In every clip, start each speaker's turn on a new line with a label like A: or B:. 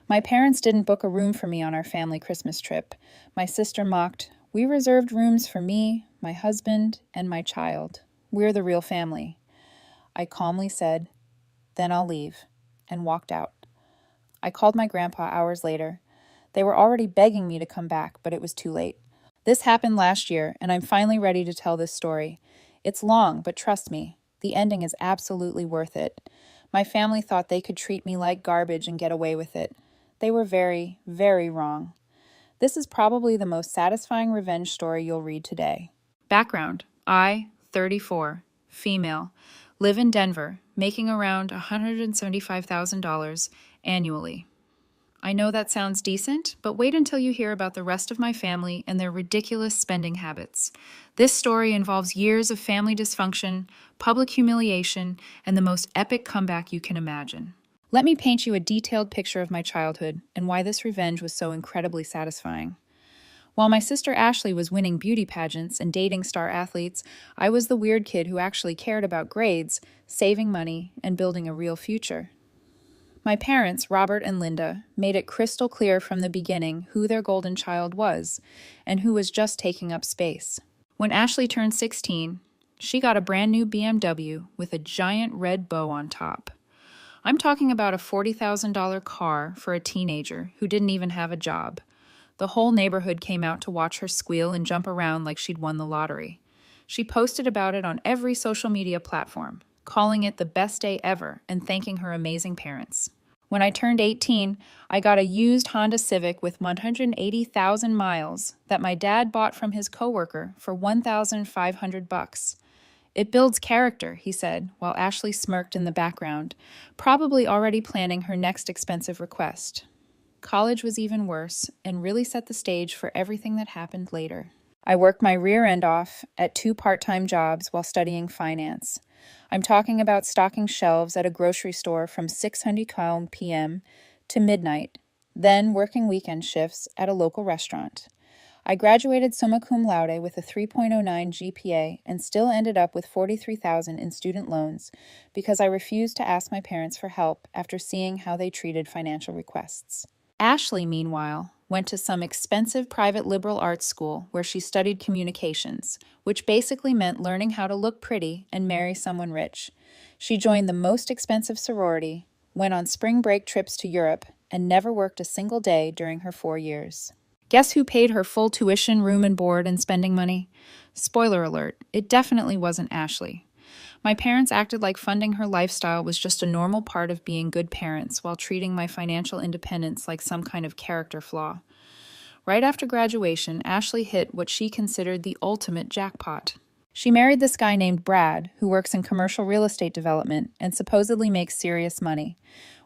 A: My parents didn't book a room for me on our family Christmas trip. My sister mocked, "We reserved rooms for me, my husband, and my child. We're the real family." I calmly said, "Then I'll leave," and walked out. I called my grandpa hours later. They were already begging me to come back, but it was too late. This happened last year, and I'm finally ready to tell this story. It's long, but trust me, the ending is absolutely worth it. My family thought they could treat me like garbage and get away with it. They were very, very wrong. This is probably the most satisfying revenge story you'll read today. Background: I, 34, female, live in Denver, making around $175,000 annually. I know that sounds decent, but wait until you hear about the rest of my family and their ridiculous spending habits. This story involves years of family dysfunction, public humiliation, and the most epic comeback you can imagine. Let me paint you a detailed picture of my childhood and why this revenge was so incredibly satisfying. While my sister Ashley was winning beauty pageants and dating star athletes, I was the weird kid who actually cared about grades, saving money, and building a real future. My parents, Robert and Linda, made it crystal clear from the beginning who their golden child was and who was just taking up space. When Ashley turned 16, she got a brand new BMW with a giant red bow on top. I'm talking about a $40,000 car for a teenager who didn't even have a job. The whole neighborhood came out to watch her squeal and jump around like she'd won the lottery. She posted about it on every social media platform, calling it the best day ever and thanking her amazing parents. When I turned 18, I got a used Honda Civic with 180,000 miles that my dad bought from his coworker for $1,500. "It builds character," he said, while Ashley smirked in the background, probably already planning her next expensive request. College was even worse and really set the stage for everything that happened later. I worked my rear end off at 2 part-time jobs while studying finance. I'm talking about stocking shelves at a grocery store from 6:00 p.m. to midnight, then working weekend shifts at a local restaurant. I graduated summa cum laude with a 3.09 GPA and still ended up with $43,000 in student loans because I refused to ask my parents for help after seeing how they treated financial requests. Ashley, meanwhile, went to some expensive private liberal arts school where she studied communications, which basically meant learning how to look pretty and marry someone rich. She joined the most expensive sorority, went on spring break trips to Europe, and never worked a single day during her 4 years. Guess who paid her full tuition, room and board, and spending money? Spoiler alert, it definitely wasn't Ashley. My parents acted like funding her lifestyle was just a normal part of being good parents while treating my financial independence like some kind of character flaw. Right after graduation, Ashley hit what she considered the ultimate jackpot. She married this guy named Brad, who works in commercial real estate development and supposedly makes serious money.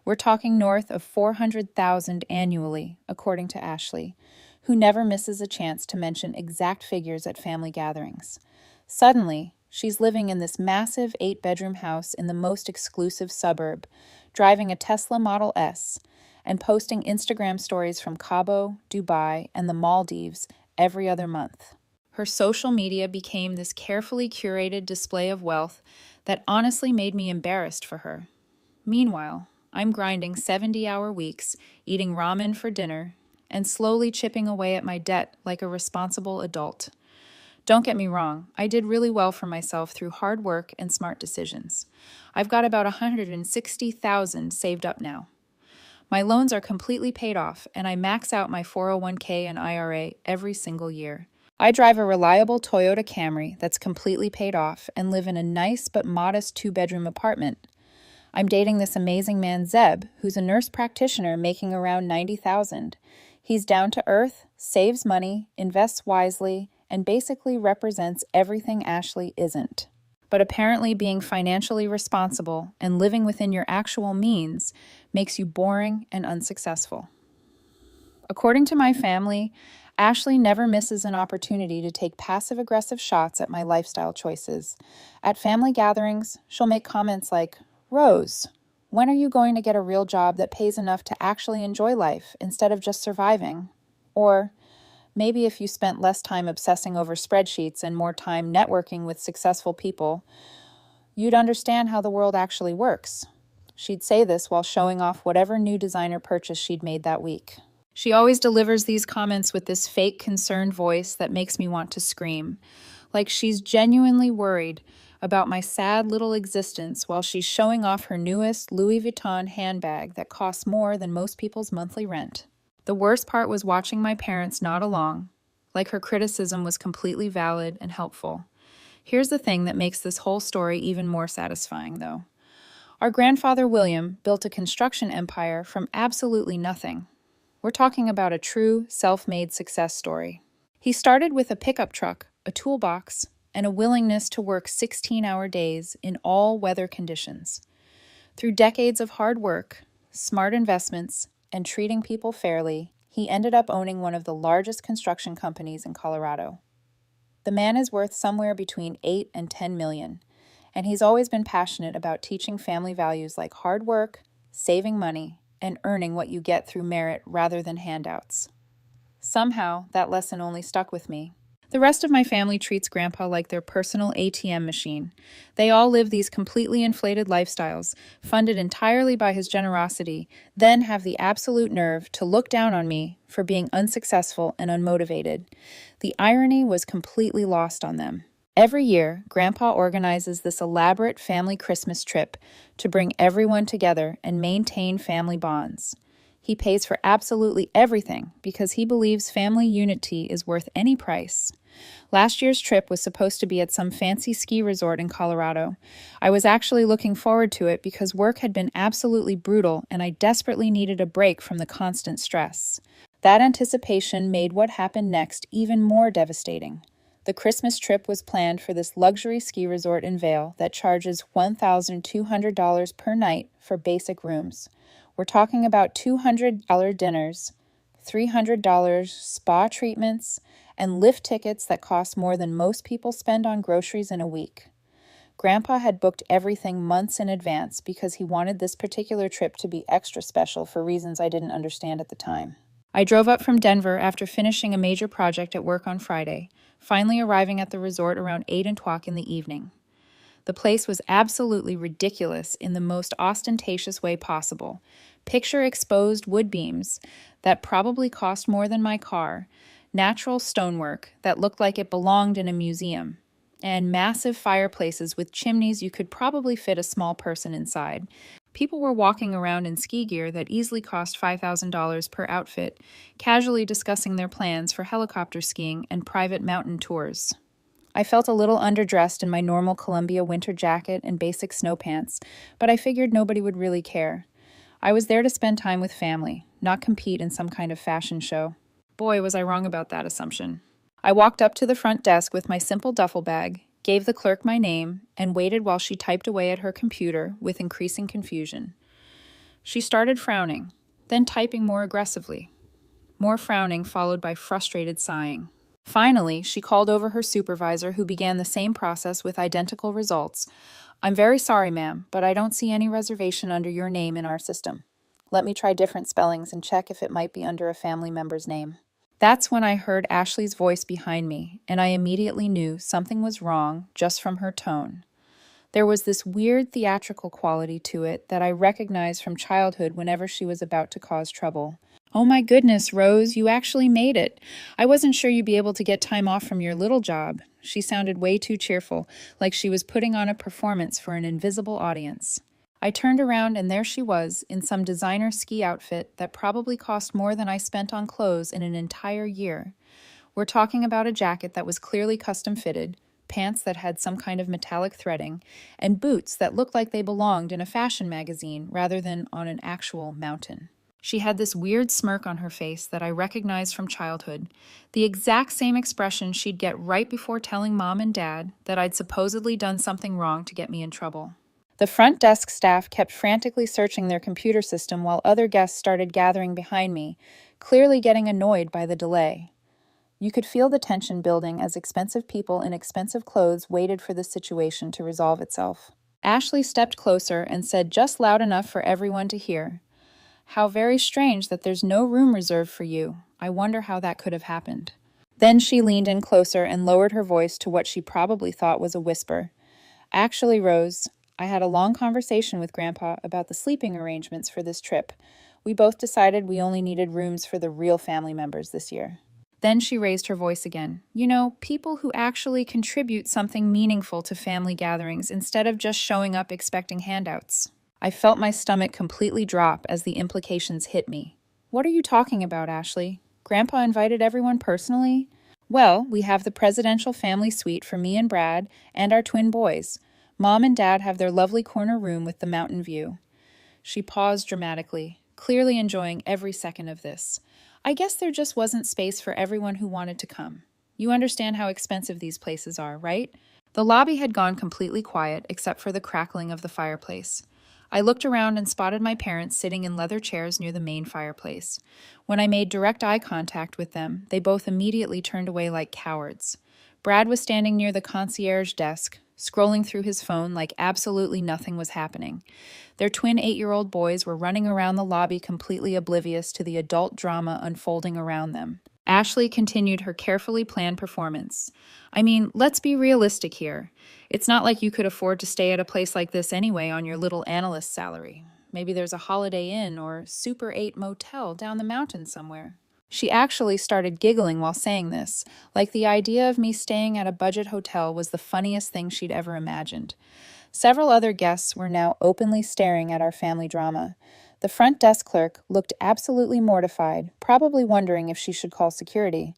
A: We're talking north of $400,000 annually, according to Ashley, who never misses a chance to mention exact figures at family gatherings. Suddenly, she's living in this massive 8-bedroom house in the most exclusive suburb, driving a Tesla Model S, and posting Instagram stories from Cabo, Dubai, and the Maldives every other month. Her social media became this carefully curated display of wealth that honestly made me embarrassed for her. Meanwhile, I'm grinding 70-hour weeks, eating ramen for dinner, and slowly chipping away at my debt like a responsible adult. Don't get me wrong, I did really well for myself through hard work and smart decisions. I've got about $160,000 saved up now. My loans are completely paid off, and I max out my 401k and IRA every single year. I drive a reliable Toyota Camry that's completely paid off and live in a nice but modest 2-bedroom apartment. I'm dating this amazing man Zeb, who's a nurse practitioner making around $90,000. He's down to earth, saves money, invests wisely, and basically represents everything Ashley isn't. But apparently being financially responsible and living within your actual means makes you boring and unsuccessful. According to my family, Ashley never misses an opportunity to take passive-aggressive shots at my lifestyle choices. At family gatherings, she'll make comments like, "Rose, when are you going to get a real job that pays enough to actually enjoy life instead of just surviving?" Or, "Maybe if you spent less time obsessing over spreadsheets and more time networking with successful people, you'd understand how the world actually works." She'd say this while showing off whatever new designer purchase she'd made that week. She always delivers these comments with this fake concerned voice that makes me want to scream, like she's genuinely worried about my sad little existence while she's showing off her newest Louis Vuitton handbag that costs more than most people's monthly rent. The worst part was watching my parents nod along, like her criticism was completely valid and helpful. Here's the thing that makes this whole story even more satisfying, though. Our grandfather William built a construction empire from absolutely nothing. We're talking about a true self-made success story. He started with a pickup truck, a toolbox, and a willingness to work 16-hour days in all weather conditions. Through decades of hard work, smart investments, and treating people fairly, he ended up owning one of the largest construction companies in Colorado. The man is worth somewhere between 8 and 10 million, and he's always been passionate about teaching family values like hard work, saving money, and earning what you get through merit rather than handouts. Somehow, that lesson only stuck with me. The rest of my family treats Grandpa like their personal ATM machine. They all live these completely inflated lifestyles, funded entirely by his generosity, then have the absolute nerve to look down on me for being unsuccessful and unmotivated. The irony was completely lost on them. Every year, Grandpa organizes this elaborate family Christmas trip to bring everyone together and maintain family bonds. He pays for absolutely everything because he believes family unity is worth any price. Last year's trip was supposed to be at some fancy ski resort in Colorado. I was actually looking forward to it because work had been absolutely brutal and I desperately needed a break from the constant stress. That anticipation made what happened next even more devastating. The Christmas trip was planned for this luxury ski resort in Vail that charges $1,200 per night for basic rooms. We're talking about $200 dinners, $300 spa treatments, and lift tickets that cost more than most people spend on groceries in a week. Grandpa had booked everything months in advance because he wanted this particular trip to be extra special for reasons I didn't understand at the time. I drove up from Denver after finishing a major project at work on Friday, finally arriving at the resort around 8:00 in the evening. The place was absolutely ridiculous in the most ostentatious way possible. Picture exposed wood beams that probably cost more than my car, natural stonework that looked like it belonged in a museum, and massive fireplaces with chimneys you could probably fit a small person inside. People were walking around in ski gear that easily cost $5,000 per outfit, casually discussing their plans for helicopter skiing and private mountain tours. I felt a little underdressed in my normal Columbia winter jacket and basic snow pants, but I figured nobody would really care. I was there to spend time with family, not compete in some kind of fashion show. Boy, was I wrong about that assumption. I walked up to the front desk with my simple duffel bag, gave the clerk my name, and waited while she typed away at her computer with increasing confusion. She started frowning, then typing more aggressively. More frowning followed by frustrated sighing. Finally, she called over her supervisor, who began the same process with identical results. "I'm very sorry, ma'am, but I don't see any reservation under your name in our system. Let me try different spellings and check if it might be under a family member's name." That's when I heard Ashley's voice behind me, and I immediately knew something was wrong just from her tone. There was this weird theatrical quality to it that I recognized from childhood whenever she was about to cause trouble. "Oh my goodness, Rose, you actually made it. I wasn't sure you'd be able to get time off from your little job." She sounded way too cheerful, like she was putting on a performance for an invisible audience. I turned around and there she was, in some designer ski outfit that probably cost more than I spent on clothes in an entire year. We're talking about a jacket that was clearly custom fitted, pants that had some kind of metallic threading, and boots that looked like they belonged in a fashion magazine rather than on an actual mountain. She had this weird smirk on her face that I recognized from childhood, the exact same expression she'd get right before telling Mom and Dad that I'd supposedly done something wrong to get me in trouble. The front desk staff kept frantically searching their computer system while other guests started gathering behind me, clearly getting annoyed by the delay. You could feel the tension building as expensive people in expensive clothes waited for the situation to resolve itself. Ashley stepped closer and said just loud enough for everyone to hear, "How very strange that there's no room reserved for you. I wonder how that could have happened." Then she leaned in closer and lowered her voice to what she probably thought was a whisper. "Actually, Rose, I had a long conversation with Grandpa about the sleeping arrangements for this trip. We both decided we only needed rooms for the real family members this year. Then she raised her voice again. You know, people who actually contribute something meaningful to family gatherings instead of just showing up expecting handouts. I felt my stomach completely drop as the implications hit me. What are you talking about, Ashley? Grandpa invited everyone personally? Well, we have the presidential family suite for me and Brad and our twin boys. Mom and Dad have their lovely corner room with the mountain view. She paused dramatically, clearly enjoying every second of this. I guess there just wasn't space for everyone who wanted to come. You understand how expensive these places are, right? The lobby had gone completely quiet except for the crackling of the fireplace. I looked around and spotted my parents sitting in leather chairs near the main fireplace. When I made direct eye contact with them, they both immediately turned away like cowards. Brad was standing near the concierge desk, scrolling through his phone like absolutely nothing was happening. Their twin 8-year-old boys were running around the lobby completely oblivious to the adult drama unfolding around them. Ashley continued her carefully planned performance. I mean, let's be realistic here. It's not like you could afford to stay at a place like this anyway on your little analyst salary. Maybe there's a Holiday Inn or Super 8 motel down the mountain somewhere. She actually started giggling while saying this, like the idea of me staying at a budget hotel was the funniest thing she'd ever imagined. Several other guests were now openly staring at our family drama. The front desk clerk looked absolutely mortified, probably wondering if she should call security.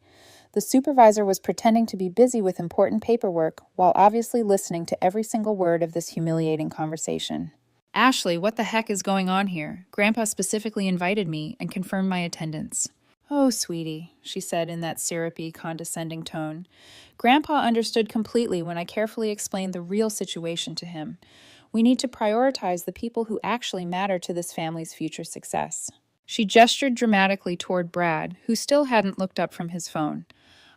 A: The supervisor was pretending to be busy with important paperwork while obviously listening to every single word of this humiliating conversation. Ashley, what the heck is going on here? Grandpa specifically invited me and confirmed my attendance. Oh, sweetie, she said in that syrupy, condescending tone. Grandpa understood completely when I carefully explained the real situation to him. We need to prioritize the people who actually matter to this family's future success. She gestured dramatically toward Brad, who still hadn't looked up from his phone.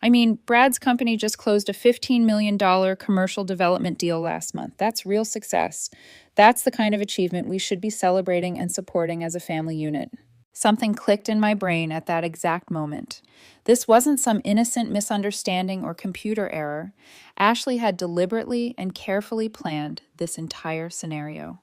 A: I mean, Brad's company just closed a $15 million commercial development deal last month. That's real success. That's the kind of achievement we should be celebrating and supporting as a family unit. Something clicked in my brain at that exact moment. This wasn't some innocent misunderstanding or computer error. Ashley had deliberately and carefully planned this entire scenario.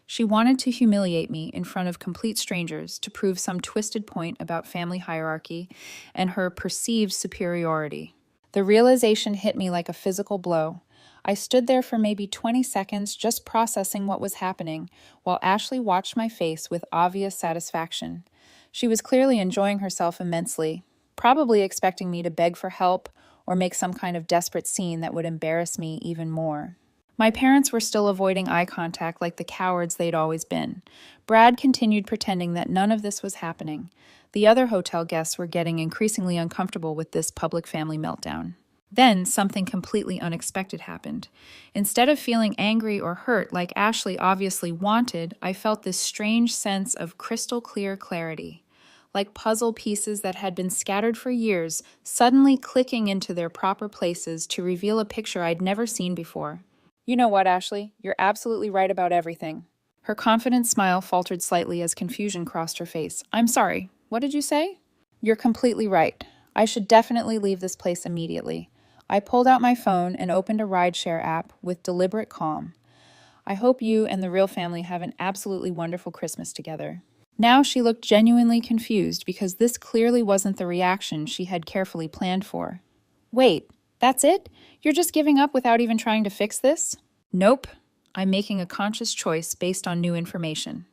A: She wanted to humiliate me in front of complete strangers to prove some twisted point about family hierarchy and her perceived superiority. The realization hit me like a physical blow. I stood there for maybe 20 seconds just processing what was happening, while Ashley watched my face with obvious satisfaction. She was clearly enjoying herself immensely, probably expecting me to beg for help or make some kind of desperate scene that would embarrass me even more. My parents were still avoiding eye contact like the cowards they'd always been. Brad continued pretending that none of this was happening. The other hotel guests were getting increasingly uncomfortable with this public family meltdown. Then something completely unexpected happened. Instead of feeling angry or hurt like Ashley obviously wanted, I felt this strange sense of crystal clear clarity, like puzzle pieces that had been scattered for years, suddenly clicking into their proper places to reveal a picture I'd never seen before. You know what, Ashley? You're absolutely right about everything. Her confident smile faltered slightly as confusion crossed her face. I'm sorry, what did you say? You're completely right. I should definitely leave this place immediately. I pulled out my phone and opened a rideshare app with deliberate calm. I hope you and the real family have an absolutely wonderful Christmas together. Now she looked genuinely confused because this clearly wasn't the reaction she had carefully planned for. Wait, that's it? You're just giving up without even trying to fix this? Nope. I'm making a conscious choice based on new information.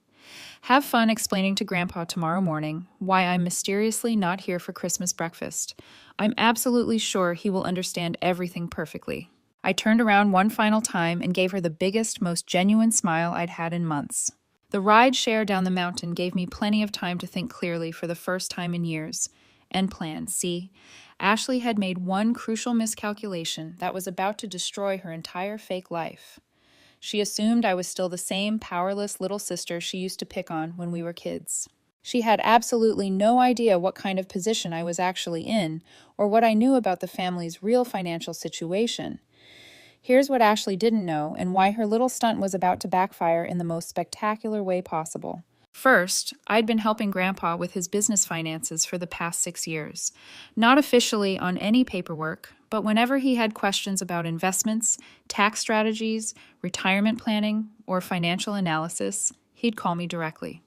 A: Have fun explaining to Grandpa tomorrow morning why I'm mysteriously not here for Christmas breakfast. I'm absolutely sure he will understand everything perfectly. I turned around one final time and gave her the biggest, most genuine smile I'd had in months. The ride share down the mountain gave me plenty of time to think clearly for the first time in years. And plan, see? Ashley had made one crucial miscalculation that was about to destroy her entire fake life. She assumed I was still the same powerless little sister she used to pick on when we were kids. She had absolutely no idea what kind of position I was actually in, or what I knew about the family's real financial situation. Here's what Ashley didn't know, and why her little stunt was about to backfire in the most spectacular way possible. First, I'd been helping Grandpa with his business finances for the past 6 years. Not officially on any paperwork, but whenever he had questions about investments, tax strategies, retirement planning, or financial analysis, he'd call me directly.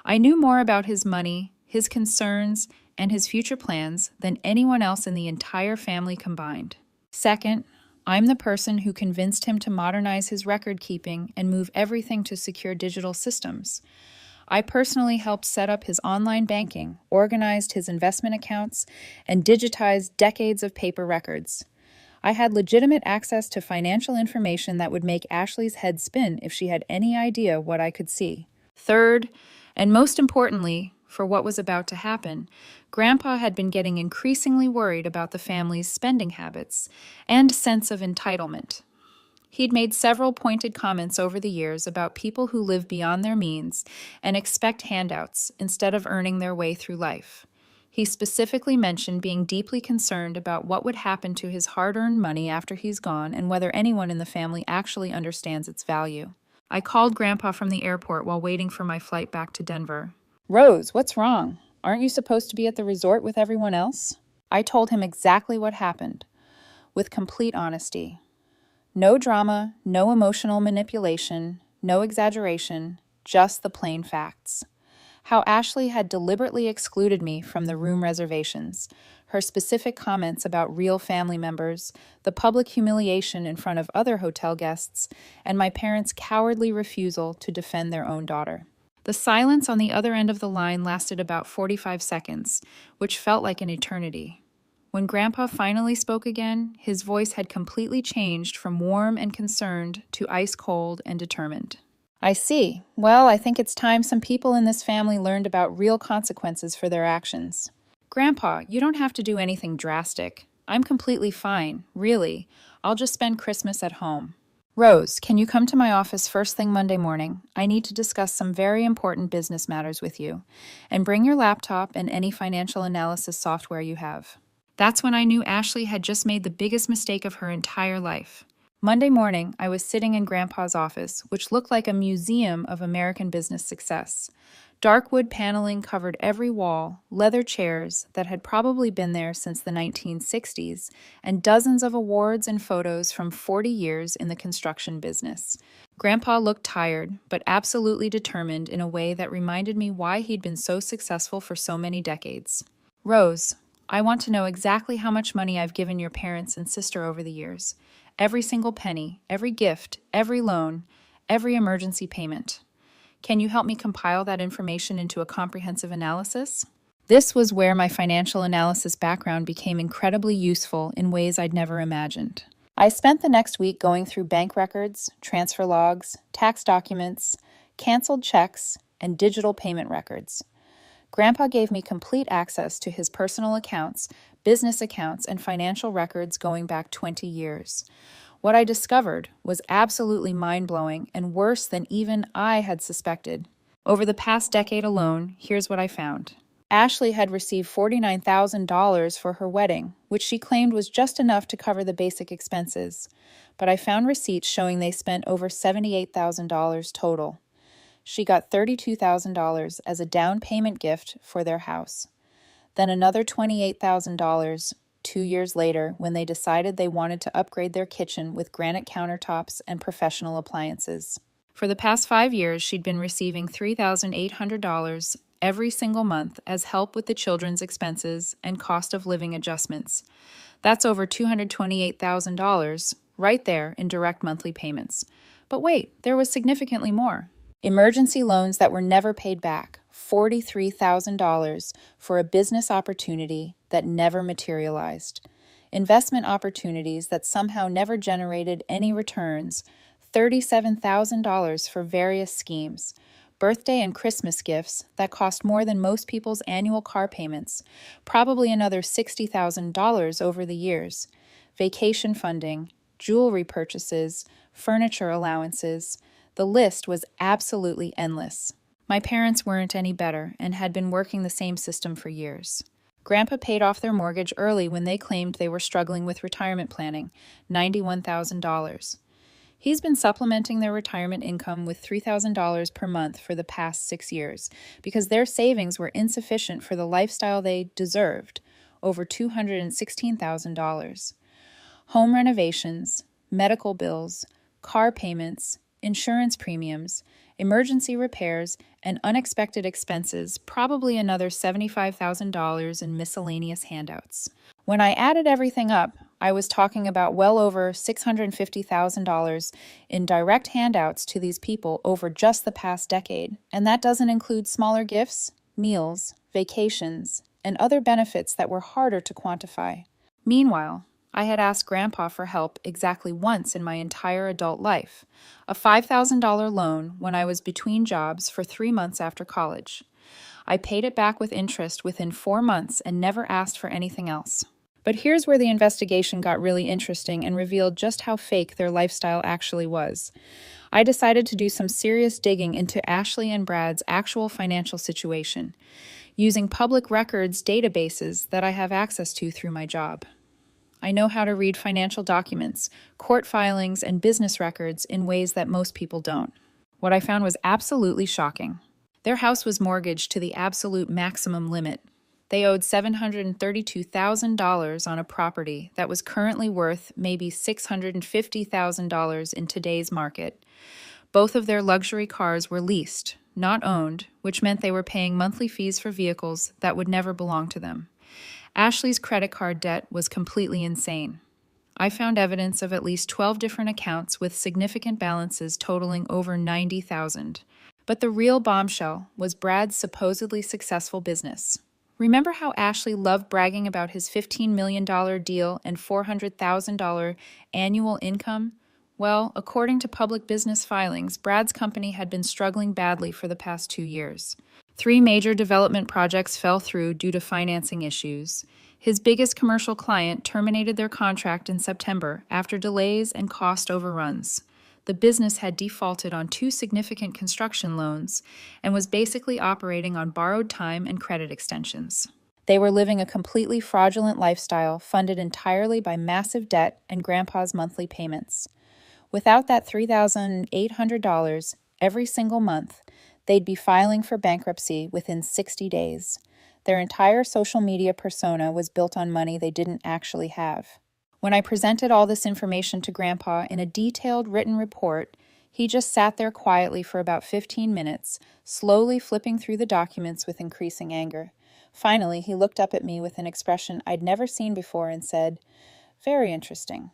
A: I knew more about his money, his concerns, and his future plans than anyone else in the entire family combined. Second, I'm the person who convinced him to modernize his record keeping and move everything to secure digital systems. I personally helped set up his online banking, organized his investment accounts, and digitized decades of paper records. I had legitimate access to financial information that would make Ashley's head spin if she had any idea what I could see. Third, and most importantly, for what was about to happen, Grandpa had been getting increasingly worried about the family's spending habits and sense of entitlement. He'd made several pointed comments over the years about people who live beyond their means and expect handouts instead of earning their way through life. He specifically mentioned being deeply concerned about what would happen to his hard-earned money after he's gone and whether anyone in the family actually understands its value. I called Grandpa from the airport while waiting for my flight back to Denver. "Rose, what's wrong? Aren't you supposed to be at the resort with everyone else?" I told him exactly what happened, with complete honesty. No drama, no emotional manipulation, no exaggeration, just the plain facts. How Ashley had deliberately excluded me from the room reservations, her specific comments about real family members, the public humiliation in front of other hotel guests, and my parents' cowardly refusal to defend their own daughter. The silence on the other end of the line lasted about 45 seconds, which felt like an eternity. When Grandpa finally spoke again, his voice had completely changed from warm and concerned to ice-cold and determined. "I see. Well, I think it's time some people in this family learned about real consequences for their actions." "Grandpa, you don't have to do anything drastic. I'm completely fine, really. I'll just spend Christmas at home." "Rose, can you come to my office first thing Monday morning? I need to discuss some very important business matters with you. And bring your laptop and any financial analysis software you have." That's when I knew Ashley had just made the biggest mistake of her entire life. Monday morning, I was sitting in Grandpa's office, which looked like a museum of American business success. Dark wood paneling covered every wall, leather chairs that had probably been there since the 1960s, and dozens of awards and photos from 40 years in the construction business. Grandpa looked tired, but absolutely determined in a way that reminded me why he'd been so successful for so many decades. "Rose, I want to know exactly how much money I've given your parents and sister over the years. Every single penny, every gift, every loan, every emergency payment. Can you help me compile that information into a comprehensive analysis?" This was where my financial analysis background became incredibly useful in ways I'd never imagined. I spent the next week going through bank records, transfer logs, tax documents, canceled checks, and digital payment records. Grandpa gave me complete access to his personal accounts, business accounts, and financial records going back 20 years. What I discovered was absolutely mind-blowing and worse than even I had suspected. Over the past decade alone, here's what I found. Ashley had received $49,000 for her wedding, which she claimed was just enough to cover the basic expenses. But I found receipts showing they spent over $78,000 total. She got $32,000 as a down payment gift for their house. Then another $28,000 2 years later when they decided they wanted to upgrade their kitchen with granite countertops and professional appliances. For the past 5 years, she'd been receiving $3,800 every single month as help with the children's expenses and cost of living adjustments. That's over $228,000 right there in direct monthly payments. But wait, there was significantly more. Emergency loans that were never paid back, $43,000 for a business opportunity that never materialized. Investment opportunities that somehow never generated any returns, $37,000 for various schemes. Birthday and Christmas gifts that cost more than most people's annual car payments, probably another $60,000 over the years. Vacation funding, jewelry purchases, furniture allowances. The list was absolutely endless. My parents weren't any better and had been working the same system for years. Grandpa paid off their mortgage early when they claimed they were struggling with retirement planning, $91,000. He's been supplementing their retirement income with $3,000 per month for the past 6 years because their savings were insufficient for the lifestyle they deserved, over $216,000. Home renovations, medical bills, car payments, insurance premiums, emergency repairs, and unexpected expenses, probably another $75,000 in miscellaneous handouts. When I added everything up, I was talking about well over $650,000 in direct handouts to these people over just the past decade, and that doesn't include smaller gifts, meals, vacations, and other benefits that were harder to quantify. Meanwhile, I had asked Grandpa for help exactly once in my entire adult life, a $5,000 loan when I was between jobs for 3 months after college. I paid it back with interest within 4 months and never asked for anything else. But here's where the investigation got really interesting and revealed just how fake their lifestyle actually was. I decided to do some serious digging into Ashley and Brad's actual financial situation, using public records databases that I have access to through my job. I know how to read financial documents, court filings, and business records in ways that most people don't. What I found was absolutely shocking. Their house was mortgaged to the absolute maximum limit. They owed $732,000 on a property that was currently worth maybe $650,000 in today's market. Both of their luxury cars were leased, not owned, which meant they were paying monthly fees for vehicles that would never belong to them. Ashley's credit card debt was completely insane. I found evidence of at least 12 different accounts with significant balances totaling over $90,000. But the real bombshell was Brad's supposedly successful business. Remember how Ashley loved bragging about his $15 million deal and $400,000 annual income? Well, according to public business filings, Brad's company had been struggling badly for the past 2 years. 3 major development projects fell through due to financing issues. His biggest commercial client terminated their contract in September after delays and cost overruns. The business had defaulted on 2 significant construction loans and was basically operating on borrowed time and credit extensions. They were living a completely fraudulent lifestyle funded entirely by massive debt and Grandpa's monthly payments. Without that $3,800 every single month, they'd be filing for bankruptcy within 60 days. Their entire social media persona was built on money they didn't actually have. When I presented all this information to Grandpa in a detailed written report, he just sat there quietly for about 15 minutes, slowly flipping through the documents with increasing anger. Finally, he looked up at me with an expression I'd never seen before and said, very interesting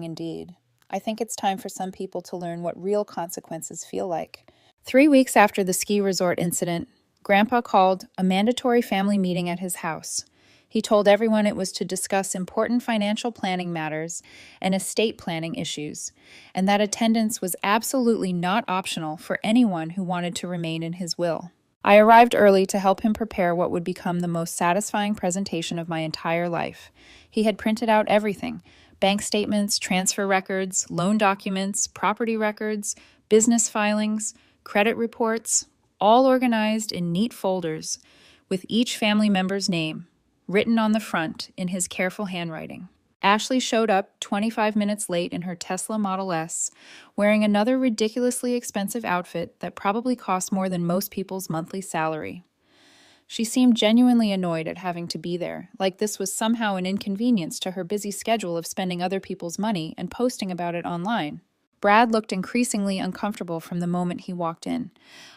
A: indeed. I think it's time for some people to learn what real consequences feel like." 3 weeks after the ski resort incident, Grandpa called a mandatory family meeting at his house. He told everyone it was to discuss important financial planning matters and estate planning issues, and that attendance was absolutely not optional for anyone who wanted to remain in his will. I arrived early to help him prepare what would become the most satisfying presentation of my entire life. He had printed out everything: bank statements, transfer records, loan documents, property records, business filings, credit reports, all organized in neat folders with each family member's name written on the front in his careful handwriting. Ashley showed up 25 minutes late in her Tesla Model S, wearing another ridiculously expensive outfit that probably cost more than most people's monthly salary. She seemed genuinely annoyed at having to be there, like this was somehow an inconvenience to her busy schedule of spending other people's money and posting about it online. Brad looked increasingly uncomfortable from the moment he walked in.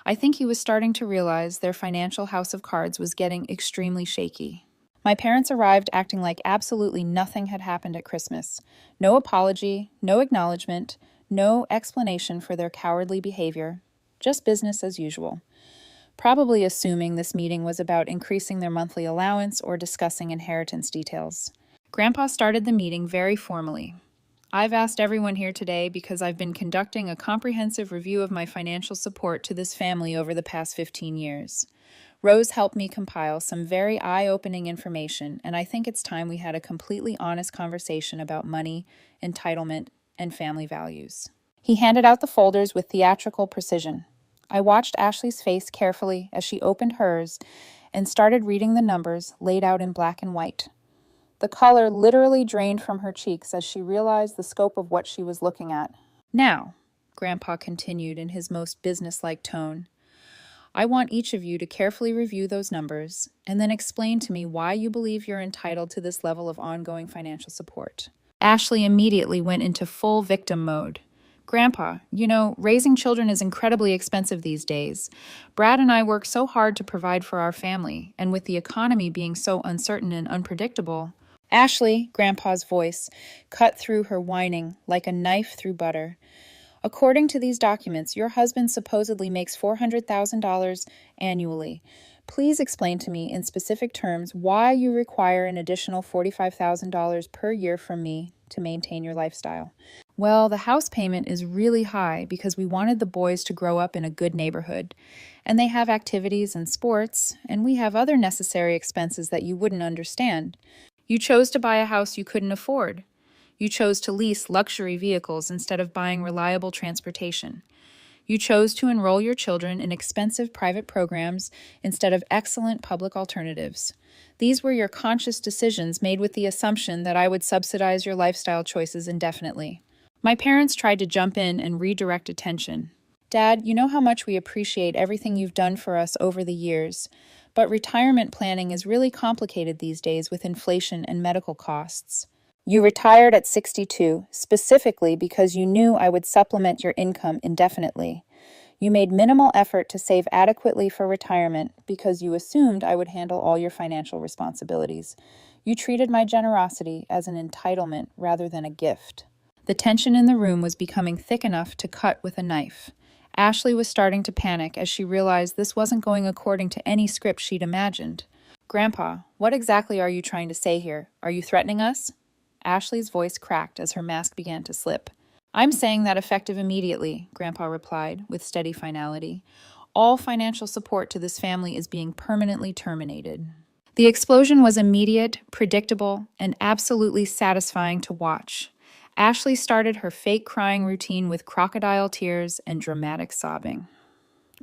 A: I think he was starting to realize their financial house of cards was getting extremely shaky. My parents arrived acting like absolutely nothing had happened at Christmas. No apology, no acknowledgement, no explanation for their cowardly behavior. Just business as usual. Probably assuming this meeting was about increasing their monthly allowance or discussing inheritance details. Grandpa started the meeting very formally. "I've asked everyone here today because I've been conducting a comprehensive review of my financial support to this family over the past 15 years. Rose helped me compile some very eye-opening information, and I think it's time we had a completely honest conversation about money, entitlement, and family values." He handed out the folders with theatrical precision. I watched Ashley's face carefully as she opened hers and started reading the numbers laid out in black and white. The color literally drained from her cheeks as she realized the scope of what she was looking at. "Now," Grandpa continued in his most businesslike tone, "I want each of you to carefully review those numbers and then explain to me why you believe you're entitled to this level of ongoing financial support. Ashley immediately went into full victim mode. Grandpa, raising children is incredibly expensive these days. Brad and I work so hard to provide for our family, and with the economy being so uncertain and unpredictable. Ashley, Grandpa's voice, cut through her whining like a knife through butter. According to these documents, your husband supposedly makes $400,000 annually. Please explain to me in specific terms why you require an additional $45,000 per year from me to maintain your lifestyle. Well, the house payment is really high because we wanted the boys to grow up in a good neighborhood. And they have activities and sports, and we have other necessary expenses that you wouldn't understand. You chose to buy a house you couldn't afford. You chose to lease luxury vehicles instead of buying reliable transportation. You chose to enroll your children in expensive private programs instead of excellent public alternatives. These were your conscious decisions made with the assumption that I would subsidize your lifestyle choices indefinitely. My parents tried to jump in and redirect attention. Dad, you know how much we appreciate everything you've done for us over the years, but retirement planning is really complicated these days with inflation and medical costs. You retired at 62, specifically because you knew I would supplement your income indefinitely. You made minimal effort to save adequately for retirement because you assumed I would handle all your financial responsibilities. You treated my generosity as an entitlement rather than a gift. The tension in the room was becoming thick enough to cut with a knife. Ashley was starting to panic as she realized this wasn't going according to any script she'd imagined. Grandpa, what exactly are you trying to say here? Are you threatening us? Ashley's voice cracked as her mask began to slip. I'm saying that effective immediately, Grandpa replied, with steady finality. All financial support to this family is being permanently terminated. The explosion was immediate, predictable, and absolutely satisfying to watch. Ashley started her fake crying routine with crocodile tears and dramatic sobbing.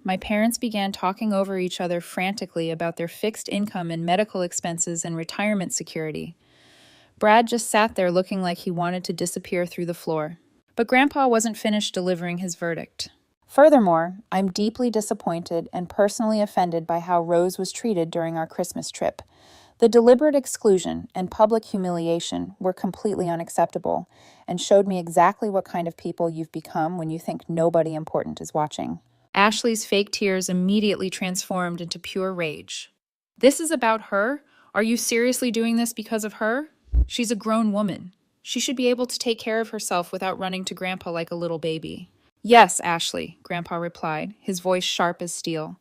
A: My parents began talking over each other frantically about their fixed income and medical expenses and retirement security. Brad just sat there looking like he wanted to disappear through the floor. But Grandpa wasn't finished delivering his verdict. Furthermore, I'm deeply disappointed and personally offended by how Rose was treated during our Christmas trip. The deliberate exclusion and public humiliation were completely unacceptable and showed me exactly what kind of people you've become when you think nobody important is watching. Ashley's fake tears immediately transformed into pure rage. This is about her? Are you seriously doing this because of her? She's a grown woman. She should be able to take care of herself without running to Grandpa like a little baby. Yes, Ashley, Grandpa replied, his voice sharp as steel.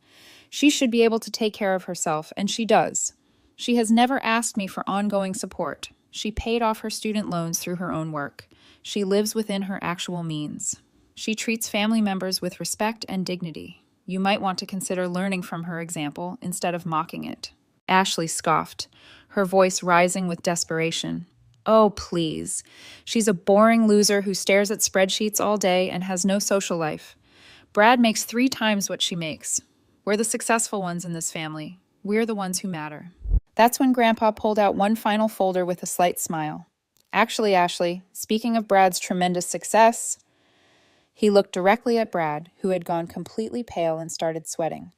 A: She should be able to take care of herself, and she does. She has never asked me for ongoing support. She paid off her student loans through her own work. She lives within her actual means. She treats family members with respect and dignity. You might want to consider learning from her example instead of mocking it. Ashley scoffed, her voice rising with desperation. Oh, please. She's a boring loser who stares at spreadsheets all day and has no social life. Brad makes 3 times what she makes. We're the successful ones in this family. We're the ones who matter. That's when Grandpa pulled out one final folder with a slight smile. Actually, Ashley, speaking of Brad's tremendous success, he looked directly at Brad, who had gone completely pale and started sweating.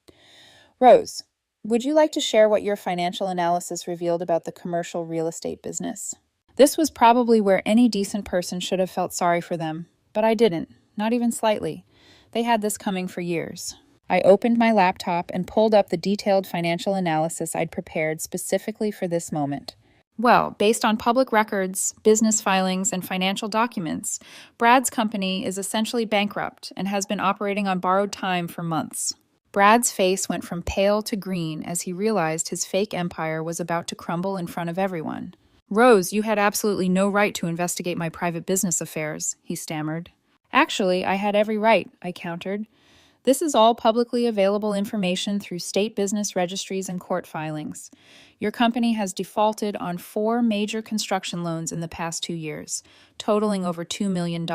A: Rose, would you like to share what your financial analysis revealed about the commercial real estate business? This was probably where any decent person should have felt sorry for them, but I didn't, not even slightly. They had this coming for years. I opened my laptop and pulled up the detailed financial analysis I'd prepared specifically for this moment. Well, based on public records, business filings, and financial documents, Brad's company is essentially bankrupt and has been operating on borrowed time for months. Brad's face went from pale to green as he realized his fake empire was about to crumble in front of everyone. Rose, you had absolutely no right to investigate my private business affairs, he stammered. Actually, I had every right, I countered. This is all publicly available information through state business registries and court filings. Your company has defaulted on 4 major construction loans in the past 2 years, totaling over $2 million.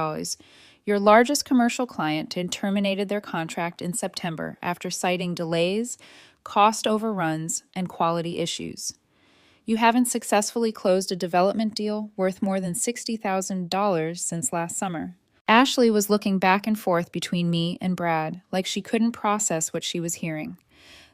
A: Your largest commercial client terminated their contract in September after citing delays, cost overruns, and quality issues. You haven't successfully closed a development deal worth more than $60,000 since last summer. Ashley was looking back and forth between me and Brad, like she couldn't process what she was hearing.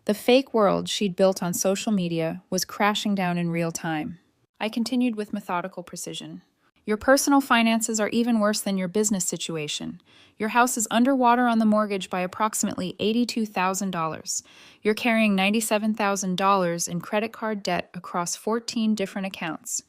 A: The fake world she'd built on social media was crashing down in real time. I continued with methodical precision. Your personal finances are even worse than your business situation. Your house is underwater on the mortgage by approximately $82,000. You're carrying $97,000 in credit card debt across 14 different accounts.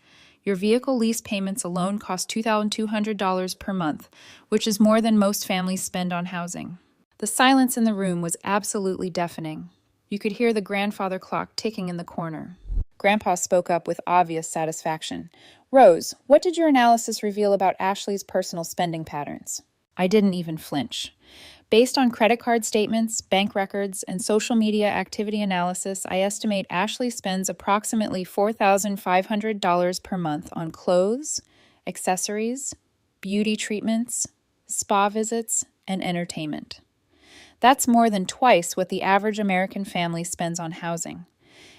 A: Your vehicle lease payments alone cost $2,200 per month, which is more than most families spend on housing. The silence in the room was absolutely deafening. You could hear the grandfather clock ticking in the corner. Grandpa spoke up with obvious satisfaction. Rose, what did your analysis reveal about Ashley's personal spending patterns? I didn't even flinch. Based on credit card statements, bank records, and social media activity analysis, I estimate Ashley spends approximately $4,500 per month on clothes, accessories, beauty treatments, spa visits, and entertainment. That's more than twice what the average American family spends on housing.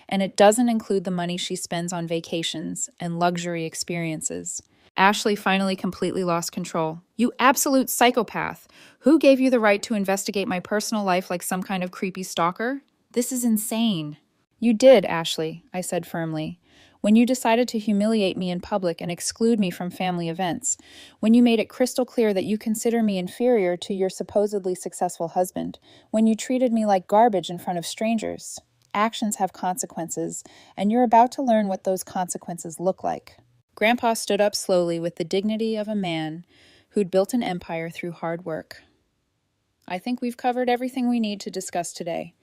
A: And it doesn't include the money she spends on vacations and luxury experiences. Ashley finally completely lost control. You absolute psychopath! Who gave you the right to investigate my personal life like some kind of creepy stalker? This is insane. You did, Ashley, I said firmly. When you decided to humiliate me in public and exclude me from family events. When you made it crystal clear that you consider me inferior to your supposedly successful husband. When you treated me like garbage in front of strangers. Actions have consequences, and you're about to learn what those consequences look like. Grandpa stood up slowly with the dignity of a man who'd built an empire through hard work. I think we've covered everything we need to discuss today.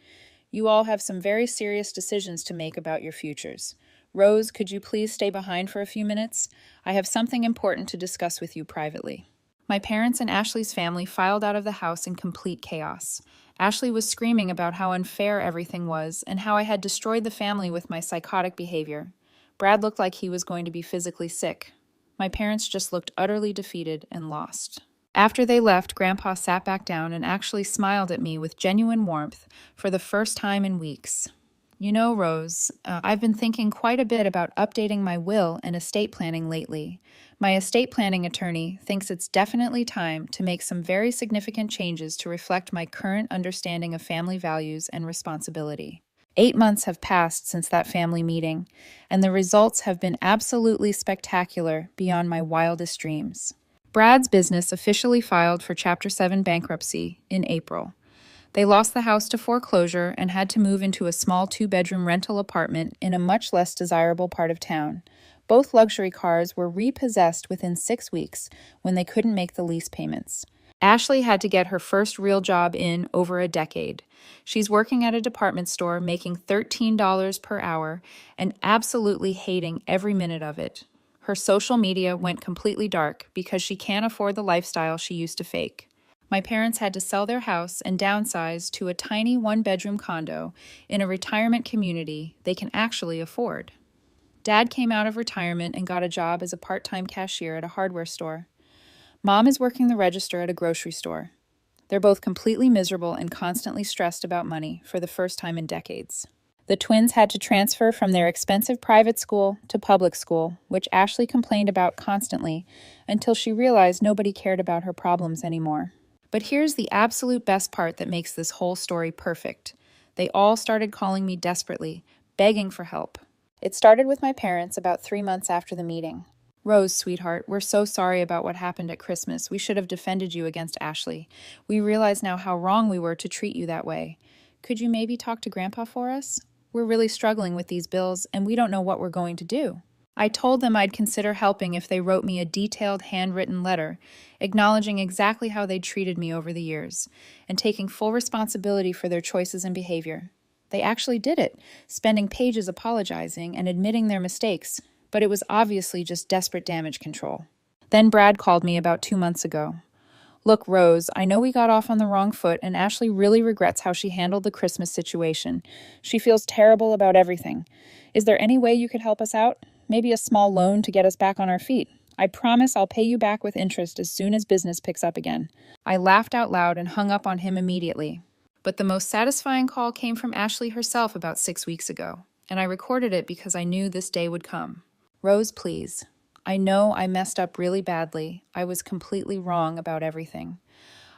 A: You all have some very serious decisions to make about your futures. Rose, could you please stay behind for a few minutes? I have something important to discuss with you privately. My parents and Ashley's family filed out of the house in complete chaos. Ashley was screaming about how unfair everything was and how I had destroyed the family with my psychotic behavior. Brad looked like he was going to be physically sick. My parents just looked utterly defeated and lost. After they left, Grandpa sat back down and actually smiled at me with genuine warmth for the first time in weeks. You know, Rose, I've been thinking quite a bit about updating my will and estate planning lately. My estate planning attorney thinks it's definitely time to make some very significant changes to reflect my current understanding of family values and responsibility. 8 months have passed since that family meeting, and the results have been absolutely spectacular beyond my wildest dreams. Brad's business officially filed for Chapter 7 bankruptcy in April. They lost the house to foreclosure and had to move into a small 2-bedroom rental apartment in a much less desirable part of town. Both luxury cars were repossessed within 6 weeks when they couldn't make the lease payments. Ashley had to get her first real job in over a decade. She's working at a department store making $13 per hour and absolutely hating every minute of it. Her social media went completely dark because she can't afford the lifestyle she used to fake. My parents had to sell their house and downsize to a tiny 1-bedroom condo in a retirement community they can actually afford. Dad came out of retirement and got a job as a part-time cashier at a hardware store. Mom is working the register at a grocery store. They're both completely miserable and constantly stressed about money for the first time in decades. The twins had to transfer from their expensive private school to public school, which Ashley complained about constantly until she realized nobody cared about her problems anymore. But here's the absolute best part that makes this whole story perfect. They all started calling me desperately, begging for help. It started with my parents about 3 months after the meeting. Rose, sweetheart, we're so sorry about what happened at Christmas. We should have defended you against Ashley. We realize now how wrong we were to treat you that way. Could you maybe talk to Grandpa for us? We're really struggling with these bills, and we don't know what we're going to do. I told them I'd consider helping if they wrote me a detailed handwritten letter, acknowledging exactly how they'd treated me over the years, and taking full responsibility for their choices and behavior. They actually did it, spending pages apologizing and admitting their mistakes, but it was obviously just desperate damage control. Then Brad called me about 2 months ago. Look, Rose, I know we got off on the wrong foot, and Ashley really regrets how she handled the Christmas situation. She feels terrible about everything. Is there any way you could help us out? Maybe a small loan to get us back on our feet. I promise I'll pay you back with interest as soon as business picks up again. I laughed out loud and hung up on him immediately. But the most satisfying call came from Ashley herself about 6 weeks ago, and I recorded it because I knew this day would come. Rose, please. I know I messed up really badly. I was completely wrong about everything.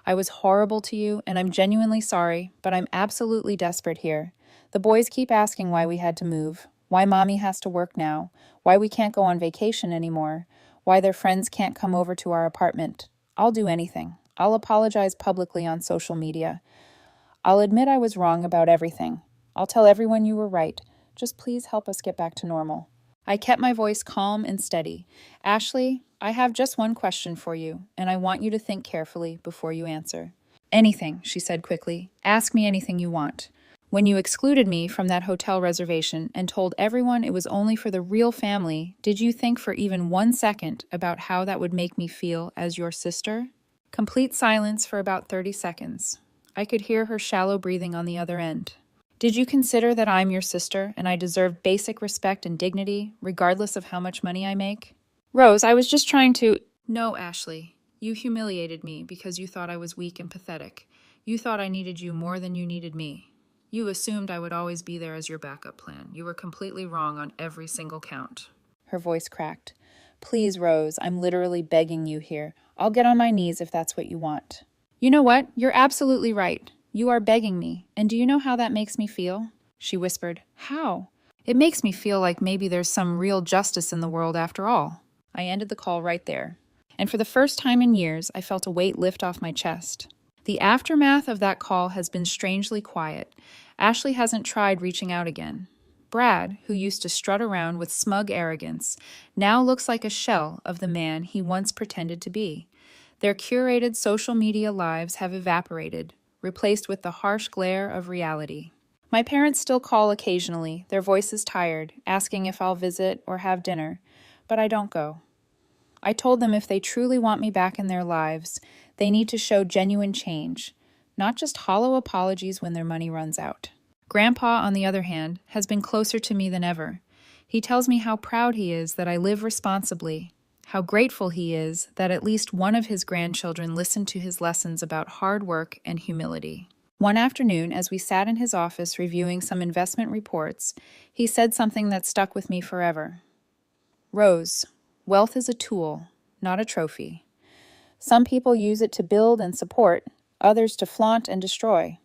A: I was horrible to you, and I'm genuinely sorry, but I'm absolutely desperate here. The boys keep asking why we had to move, why Mommy has to work now, why we can't go on vacation anymore, why their friends can't come over to our apartment. I'll do anything. I'll apologize publicly on social media. I'll admit I was wrong about everything. I'll tell everyone you were right. Just please help us get back to normal. I kept my voice calm and steady. Ashley, I have just one question for you, and I want you to think carefully before you answer. Anything, she said quickly. Ask me anything you want. When you excluded me from that hotel reservation and told everyone it was only for the real family, did you think for even 1 second about how that would make me feel as your sister? Complete silence for about 30 seconds. I could hear her shallow breathing on the other end. Did you consider that I'm your sister and I deserve basic respect and dignity, regardless of how much money I make? Rose, I was just trying to... No, Ashley. You humiliated me because you thought I was weak and pathetic. You thought I needed you more than you needed me. You assumed I would always be there as your backup plan. You were completely wrong on every single count. Her voice cracked. Please, Rose, I'm literally begging you here. I'll get on my knees if that's what you want. You know what? You're absolutely right. You are begging me. And do you know how that makes me feel? She whispered. How? It makes me feel like maybe there's some real justice in the world after all. I ended the call right there. And for the first time in years, I felt a weight lift off my chest. The aftermath of that call has been strangely quiet. Ashley hasn't tried reaching out again. Brad, who used to strut around with smug arrogance, now looks like a shell of the man he once pretended to be. Their curated social media lives have evaporated, replaced with the harsh glare of reality. My parents still call occasionally, their voices tired, asking if I'll visit or have dinner, but I don't go. I told them if they truly want me back in their lives, they need to show genuine change, not just hollow apologies when their money runs out. Grandpa, on the other hand, has been closer to me than ever. He tells me how proud he is that I live responsibly, how grateful he is that at least one of his grandchildren listened to his lessons about hard work and humility. One afternoon, as we sat in his office reviewing some investment reports, he said something that stuck with me forever. Rose, wealth is a tool, not a trophy. Some people use it to build and support, others to flaunt and destroy.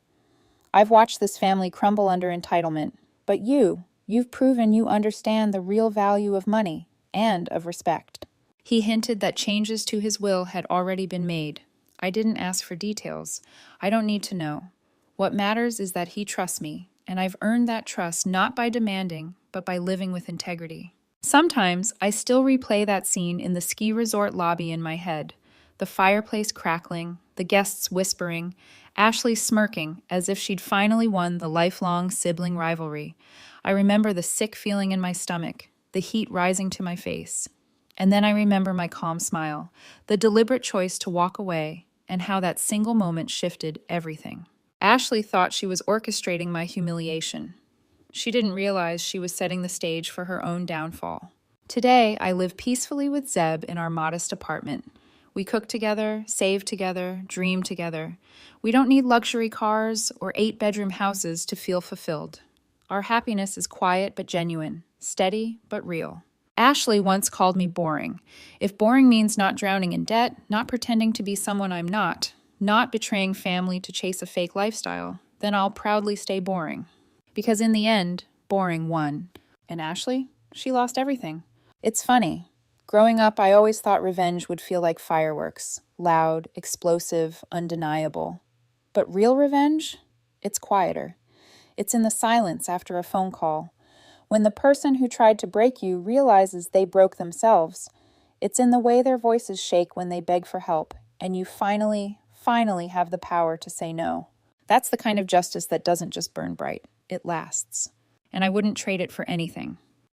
A: I've watched this family crumble under entitlement, but you've proven you understand the real value of money and of respect. He hinted that changes to his will had already been made. I didn't ask for details. I don't need to know. What matters is that he trusts me, and I've earned that trust not by demanding, but by living with integrity. Sometimes I still replay that scene in the ski resort lobby in my head, the fireplace crackling, the guests whispering, Ashley smirking as if she'd finally won the lifelong sibling rivalry. I remember the sick feeling in my stomach, the heat rising to my face. And then I remember my calm smile, the deliberate choice to walk away, and how that single moment shifted everything. Ashley thought she was orchestrating my humiliation. She didn't realize she was setting the stage for her own downfall. Today, I live peacefully with Zeb in our modest apartment. We cook together, save together, dream together. We don't need luxury cars or 8-bedroom houses to feel fulfilled. Our happiness is quiet but genuine, steady but real. Ashley once called me boring. If boring means not drowning in debt, not pretending to be someone I'm not betraying family to chase a fake lifestyle, then I'll proudly stay boring. Because in the end, boring won. And Ashley? She lost everything. It's funny. Growing up, I always thought revenge would feel like fireworks. Loud, explosive, undeniable. But real revenge? It's quieter. It's in the silence after a phone call. When the person who tried to break you realizes they broke themselves. It's in the way their voices shake when they beg for help, and you finally have the power to say no. That's the kind of justice that doesn't just burn bright. It lasts. And I wouldn't trade it for anything.